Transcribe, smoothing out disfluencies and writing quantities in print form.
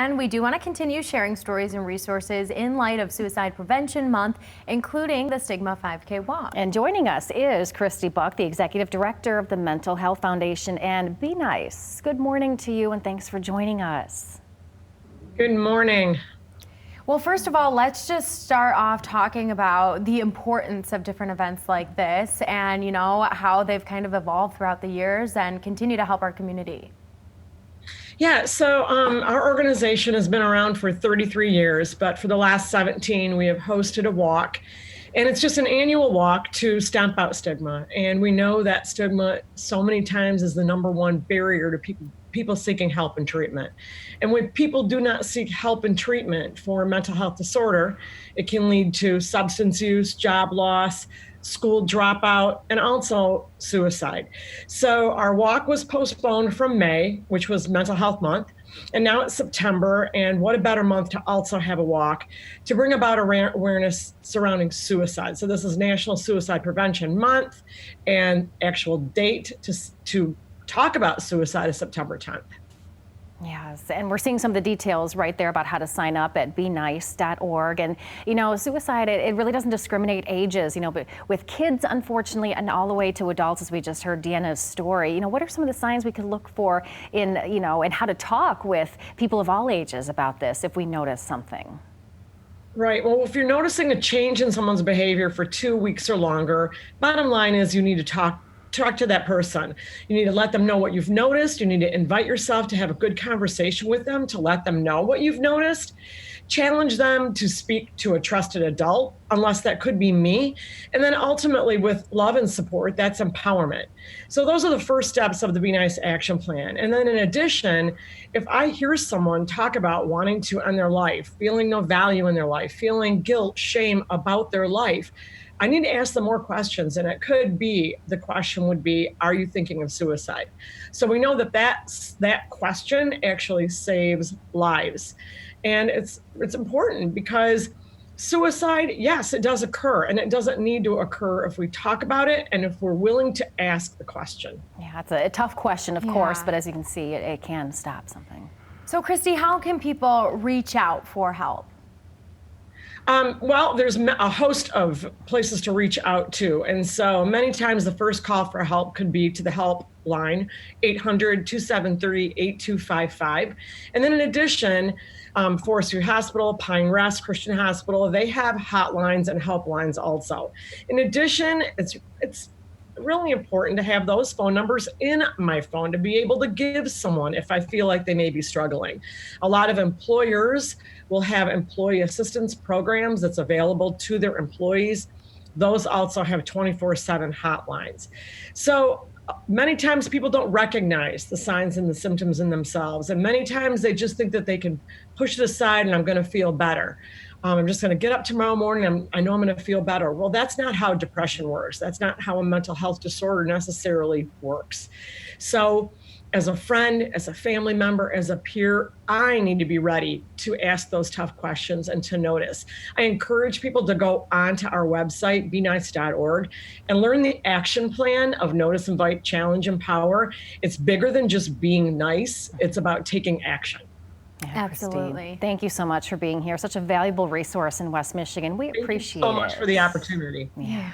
And we do want to continue sharing stories and resources in light of Suicide Prevention Month, including the Stigma 5K Walk. And joining us is Christy Buck, the Executive Director of the Mental Health Foundation and Be Nice. Good morning to you and thanks for joining us. Good morning. Well, first of all, let's just start off talking about the importance of different events like this and, how they've kind of evolved throughout the years and continue to help our community. Yeah, so our organization has been around for 33 years, but for the last 17, we have hosted a walk. And it's just an annual walk to stamp out stigma. And we know that stigma so many times is the #1 barrier to people seeking help and treatment. And when people do not seek help and treatment for a mental health disorder, it can lead to substance use, job loss, school dropout, and also suicide. So our walk was postponed from May, which was Mental Health Month, and now it's September, and what a better month to also have a walk to bring about awareness surrounding suicide. So this is National Suicide Prevention Month, and actual date to talk about suicide is September 10th. Yes, and we're seeing some of the details right there about how to sign up at benice.org. And, suicide, it really doesn't discriminate ages, but with kids, unfortunately, and all the way to adults, as we just heard Deanna's story. What are some of the signs we could look for in, and how to talk with people of all ages about this if we notice something? Right. Well, if you're noticing a change in someone's behavior for 2 weeks or longer, bottom line is you need to talk to that person. You need to let them know what you've noticed. You need to invite yourself to have a good conversation with them, to let them know what you've noticed. Challenge them to speak to a trusted adult, unless that could be me. And then ultimately with love and support, that's empowerment. So those are the first steps of the Be Nice action plan. And then in addition, if I hear someone talk about wanting to end their life, feeling no value in their life, feeling guilt, shame about their life, I need to ask them more questions. And it could be, the question would be, are you thinking of suicide? So we know that question actually saves lives. And it's important because suicide, yes, it does occur, and it doesn't need to occur if we talk about it and if we're willing to ask the question. Yeah, it's a tough question, of course, but as you can see, it can stop something. So Christy, how can people reach out for help? Well, there's a host of places to reach out to. And so many times the first call for help could be to the help line, 800-273-8255. And then in addition, Forest View Hospital, Pine Rest Christian Hospital, they have hotlines and helplines also. In addition, it's really important to have those phone numbers in my phone to be able to give someone if I feel like they may be struggling. A lot of employers will have employee assistance programs that's available to their employees. Those also have 24/7 hotlines. So many times people don't recognize the signs and the symptoms in themselves. And many times they just think that they can push it aside and I'm going to feel better. I'm just going to get up tomorrow morning. I know I'm going to feel better. Well, that's not how depression works. That's not how a mental health disorder necessarily works. So as a friend, as a family member, as a peer, I need to be ready to ask those tough questions and to notice. I encourage people to go onto our website, benice.org, and learn the action plan of Notice, Invite, Challenge, Empower. It's bigger than just being nice. It's about taking action. Yeah, absolutely. Christine, thank you so much for being here. Such a valuable resource in West Michigan. We appreciate it. Thank you so much for the opportunity. Yeah.